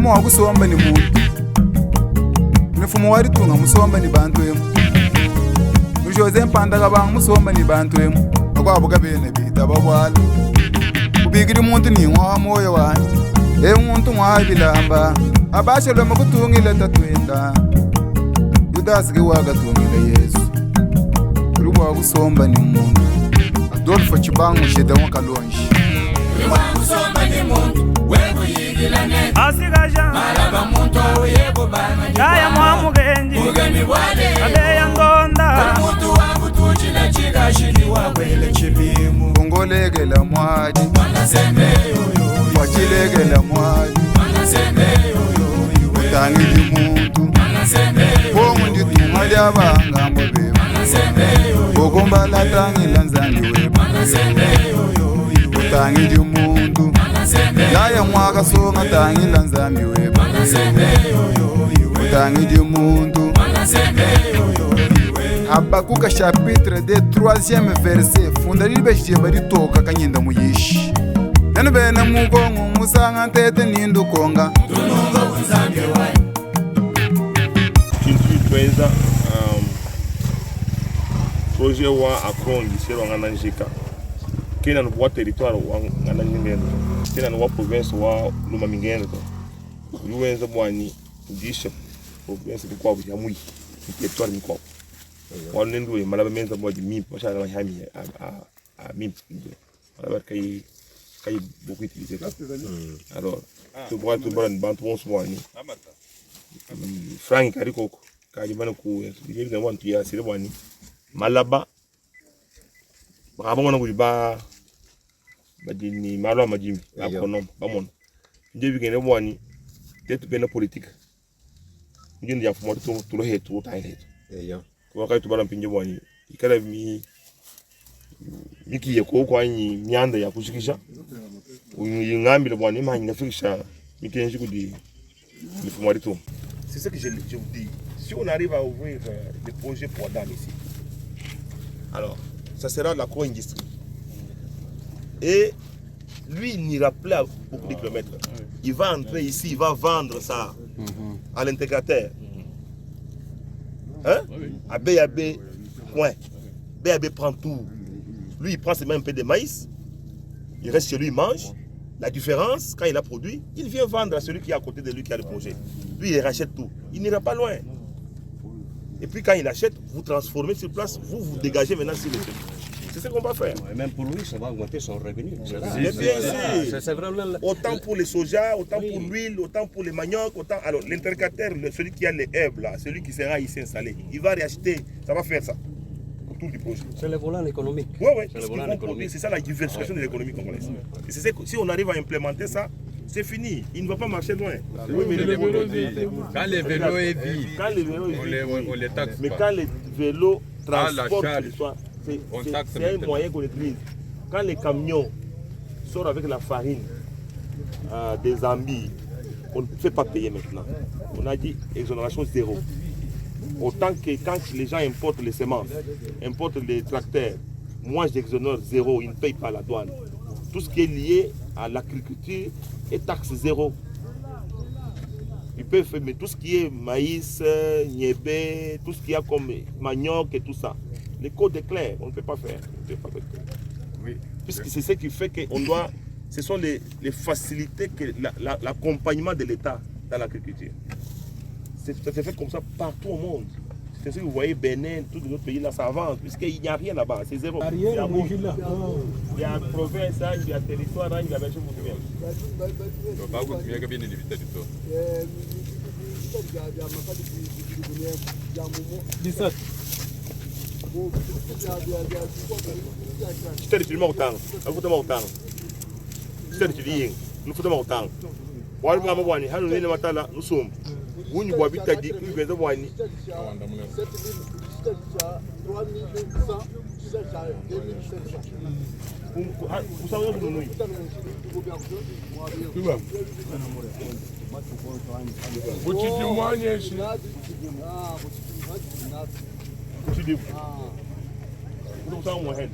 mfumo wa kusomba ni muntu mfumo wari tunga musomba ni bantu emu mushoze mpanda kabanga musomba ni bantu emu akwabuka bene bita babwala ubigiri muntu ni ngwa moyo wanje muntu ngwa bilamba abashelo makutungile tatwenda udasike wagatungile Yesu ruwa kusomba ni muntu Adolfo Chibangu sheda wakalonshi ruwa kusomba ni muntu wewe yigilane asikaja malaba muntu oyebo bana jaya mwamugenji mugeni bwale abeya ndonda muntu wangu tuchila chigashini wabwele chibimu ongolekela mwaji mwana sembe yoyo wachilekela mwaji mwana sembe yoyo tangili muntu mwana sembe yoyo pongu nditunga lyabanga mbobe mwana sembe yoyo okombala tangila nzandi we mwana sembe yoyo tangili muntu mwana sembe yaya mwaka songa tangila nzambi we mwana sembe yoyo tangili muntu mwana sembe yoyo Habakuka chapitre de 3e verset funda libe shimba litoka kanyenda muyishi nene bene mugongo musanga ntete nindu konga tununga unzambe wa Kintuitweza projet wa Akron lisero ngana njika kena no wa territoire wa ngana nyimendo kena no wa province wa Luma Mingendo yuwenza bwani disha province kwa bujamui territoire ni kwa wanendo malaba menza bwadi mip mashala wa hami a mip malaba kai beaucoup utilisé alors tu bois tu bois ban tu bwani frank kariko kali bana ku yiri da wantu ya sire bwani malaba bravo ngona kuba badini malwa majimi akonom bamon ndebi gene bwani tetu bena politique ngindi ya fumo tu lo hetu ta hetu wakati tubara mpinje bwani ikala miki yeko kwa nyi myanda ya kushikisha uyingambile bwani manyi ngafikisha miki nji kudi fumo ritu. C'est ce que je vous dis. Si on arrive à ouvrir des projets pour Adam ici, alors ça sera l'agro-industrie. Et lui, il n'ira plus à beaucoup de kilomètres. Il va entrer ici, il va vendre ça à l'intégrateur. Hein? À BAB, point. BAB prend tout. Lui, il prend seulement un peu de maïs. Il reste chez lui, il mange. La différence, quand il a produit, il vient vendre à celui qui est à côté de lui qui a le projet. Lui, il rachète tout. Il n'ira pas loin. Et puis quand il achète, vous transformez sur place, vous dégagez maintenant sur le truc. C'est ce qu'on va faire. Et même pour lui, ça va augmenter son revenu. Mais bien sûr. C'est vraiment... Autant pour les soja, autant pour l'huile, autant pour les maniocs, autant... Alors l'intercateur, celui qui a les herbes là, celui qui sera ici installé, il va réacheter, ça va faire ça. Autour du projet. C'est le volant économique. Oui, oui. C'est ça la diversification de l'économie congolaise. Et c'est si on arrive à implémenter ça, c'est fini. Il ne va pas marcher loin. Oui, mais quand les vélos est vide, on les taxe. Mais quand les vélos transportent l'histoire, c'est un moyen qu'on utilise. Quand les camions sortent avec la farine des ambis, on ne fait pas payer maintenant. On a dit exonération zéro. Autant que quand les gens importent les semences, importent les tracteurs, moi j'exonère zéro, ils ne payent pas la douane. Tout ce qui est lié à l'agriculture est taxe zéro. Ils peuvent faire, mais tout ce qui est maïs, niébé, tout ce qu'il y a comme manioc et tout ça, les codes est clair, on ne peut pas faire. Oui. Puisque c'est ce qui fait qu'on doit, ce sont les facilités, l'accompagnement de l'État dans l'agriculture. Ça se fait comme ça partout au monde. C'est ce que vous voyez, Bénin, tous les autres pays là, ça avance, puisqu'il n'y a rien là-bas, c'est zéro. Il y a une province, il y a un territoire, il y a un chose pour Wuni bwa bitadi kweza bwani usanga kununui Kuchiti mwanyeshi kuchidi usanga mwahen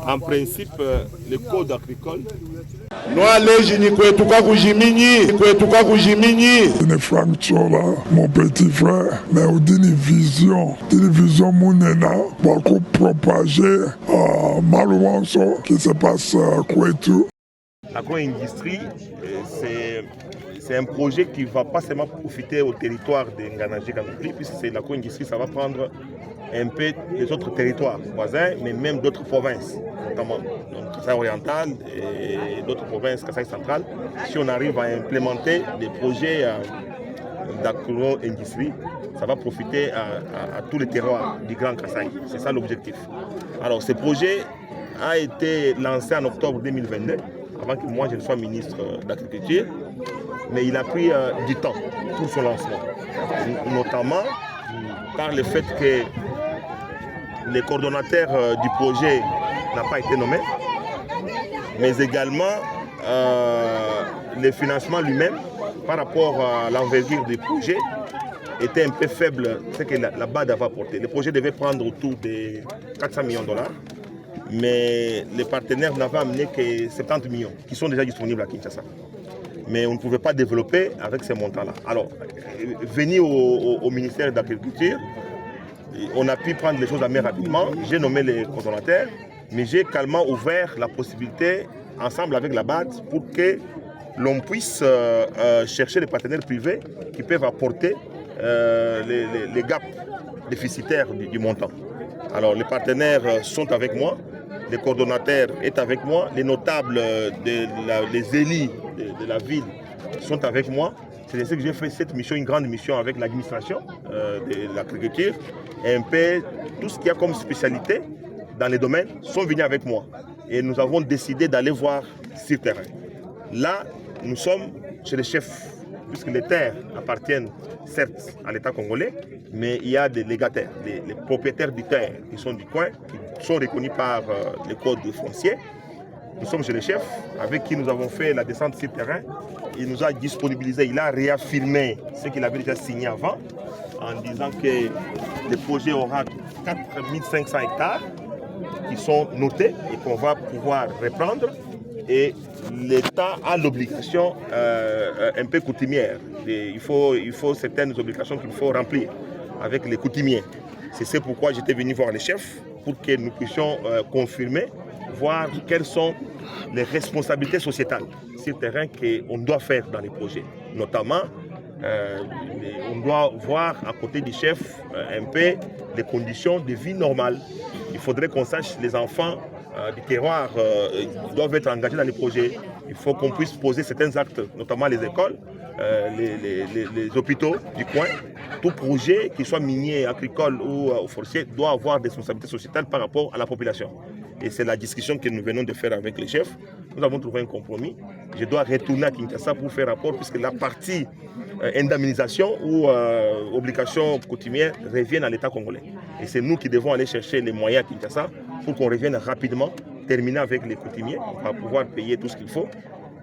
En principe, le code agricole. C'est Frank Chola, mon petit frère, mais on dit une vision mounena pour propager malheureusement qui se passe à Kouetou. L'agro-industrie, c'est un projet qui ne va pas seulement profiter au territoire de Nganajé-Kangoukli, puisque c'est l'agro-industrie, ça va prendre un peu des autres territoires voisins, mais même d'autres provinces, notamment donc Kasaï oriental et d'autres provinces, Kasaï central. Si on arrive à implémenter des projets d'agro-industrie, ça va profiter à tous les terroirs du Grand Kasaï. C'est ça l'objectif. Alors, ce projet a été lancé en octobre 2022, avant que moi je ne sois ministre d'Agriculture, mais il a pris du temps pour son lancement, notamment par le fait que le coordonnateur du projet n'a pas été nommé, mais également le financement lui-même par rapport à l'envergure du projet était un peu faible, ce que la BAD avait apporté. Le projet devait prendre autour de 400 millions de dollars, mais les partenaires n'avaient amené que 70 millions qui sont déjà disponibles à Kinshasa. Mais on ne pouvait pas développer avec ces montants-là. Alors, venir au ministère de l'Agriculture, on a pu prendre les choses à main rapidement. J'ai nommé les coordonnateurs, mais j'ai également ouvert la possibilité, ensemble avec la BAD, pour que l'on puisse chercher les partenaires privés qui peuvent apporter les gaps déficitaires du montant. Alors, les partenaires sont avec moi, les coordonnateurs sont avec moi, les notables, les élus de la ville sont avec moi. C'est ainsi que j'ai fait cette mission, une grande mission avec l'administration de l'agriculture. Et un peu tout ce qu'il y a comme spécialité dans les domaines sont venus avec moi. Et nous avons décidé d'aller voir sur terrain. Là, nous sommes chez les chefs, puisque les terres appartiennent certes à l'État congolais, mais il y a des légataires, les propriétaires du terre qui sont du coin, qui sont reconnus par les codes fonciers. Nous sommes chez les chefs, avec qui nous avons fait la descente sur terrain. Il nous a disponibilisé, il a réaffirmé ce qu'il avait déjà signé avant, en disant que le projet aura 4500 hectares qui sont notés et qu'on va pouvoir reprendre. Et l'État a l'obligation un peu coutumière. Il faut certaines obligations qu'il faut remplir avec les coutumiers. C'est pourquoi j'étais venu voir les chefs pour que nous puissions confirmer, voir quelles sont les responsabilités sociétales sur le terrain qu'on doit faire dans les projets. Notamment, on doit voir à côté du chef un peu les conditions de vie normales. Il faudrait qu'on sache les enfants du terroir doivent être engagés dans les projets. Il faut qu'on puisse poser certains actes, notamment les écoles, les hôpitaux du coin. Tout projet, qu'il soit minier, agricole ou forestier, doit avoir des responsabilités sociétales par rapport à la population. Et c'est la discussion que nous venons de faire avec les chefs. Nous avons trouvé un compromis. Je dois retourner à Kinshasa pour faire rapport, puisque la partie indemnisation ou obligation coutumière revient à l'État congolais. Et c'est nous qui devons aller chercher les moyens à Kinshasa pour qu'on revienne rapidement, terminer avec les coutumiers. On va pouvoir payer tout ce qu'il faut,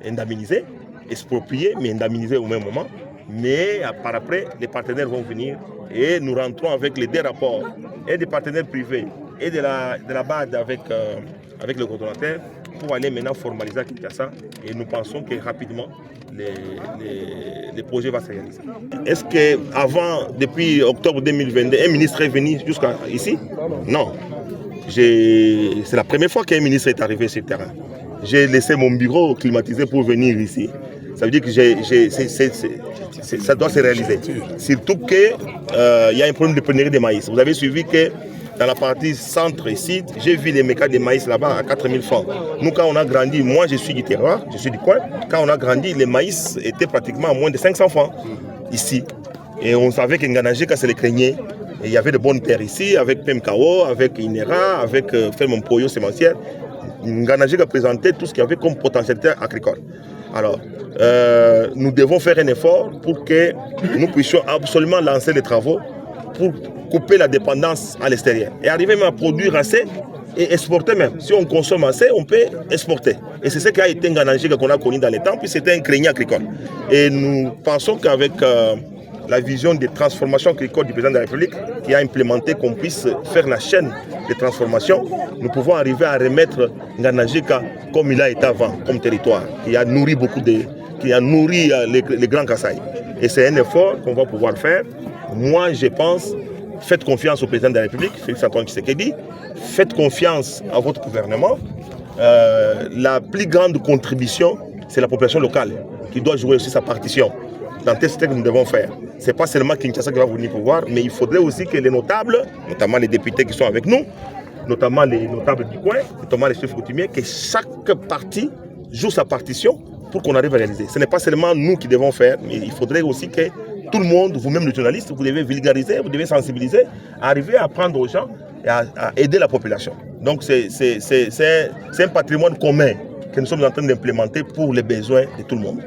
indemniser, exproprier, mais indemniser au même moment. Mais par après, les partenaires vont venir et nous rentrons avec les deux rapports et des partenaires privés et de la BAD avec le coordonnateur pour aller maintenant formaliser à Kinshasa. Et nous pensons que rapidement, les projets vont se réaliser. Est-ce qu'avant, depuis octobre 2022, un ministre est venu jusqu'à ici? Non. C'est la première fois qu'un ministre est arrivé sur le terrain. J'ai laissé mon bureau climatisé pour venir ici. Ça veut dire que ça doit se réaliser. Surtout qu'il y a un problème de pénurie de maïs. Vous avez suivi que dans la partie centre et sud, j'ai vu les mécas de maïs là-bas à 4000 francs. Nous, quand on a grandi, moi je suis du terroir, je suis du coin, quand on a grandi, les maïs étaient pratiquement à moins de 500 francs ici. Et on savait que Nganajé-Ka se les craignait. Et il y avait de bonnes terres ici, avec PMKO, avec Inera, avec Ferme Mpoyo sémencière. Nganajé-Ka présentait tout ce qu'il y avait comme potentialité agricole. Alors, nous devons faire un effort pour que nous puissions absolument lancer les travaux pour couper la dépendance à l'extérieur et arriver même à produire assez et exporter même. Si on consomme assez, on peut exporter. Et c'est ce qui a été Nganangika qu'on a connu dans les temps, puis c'était un grenier agricole. Et nous pensons qu'avec la vision des transformations agricoles du président de la République, qui a implémenté qu'on puisse faire la chaîne de transformation, nous pouvons arriver à remettre Nganangika comme il a été avant, comme territoire, qui a nourri les Grands Kasaï. Et c'est un effort qu'on va pouvoir faire. Moi, je pense, faites confiance au président de la République, Félix Antoine Tshisekedi, faites confiance à votre gouvernement. La plus grande contribution, c'est la population locale qui doit jouer aussi sa partition dans tout ce que nous devons faire. Ce n'est pas seulement Kinshasa qui va venir pouvoir, mais il faudrait aussi que les notables, notamment les députés qui sont avec nous, notamment les notables du coin, notamment les chefs coutumiers, que chaque parti joue sa partition pour qu'on arrive à réaliser. Ce n'est pas seulement nous qui devons faire, mais il faudrait aussi que tout le monde, vous-même les journalistes, vous devez vulgariser, vous devez sensibiliser, arriver à apprendre aux gens et à aider la population. Donc c'est un patrimoine commun que nous sommes en train d'implémenter pour les besoins de tout le monde.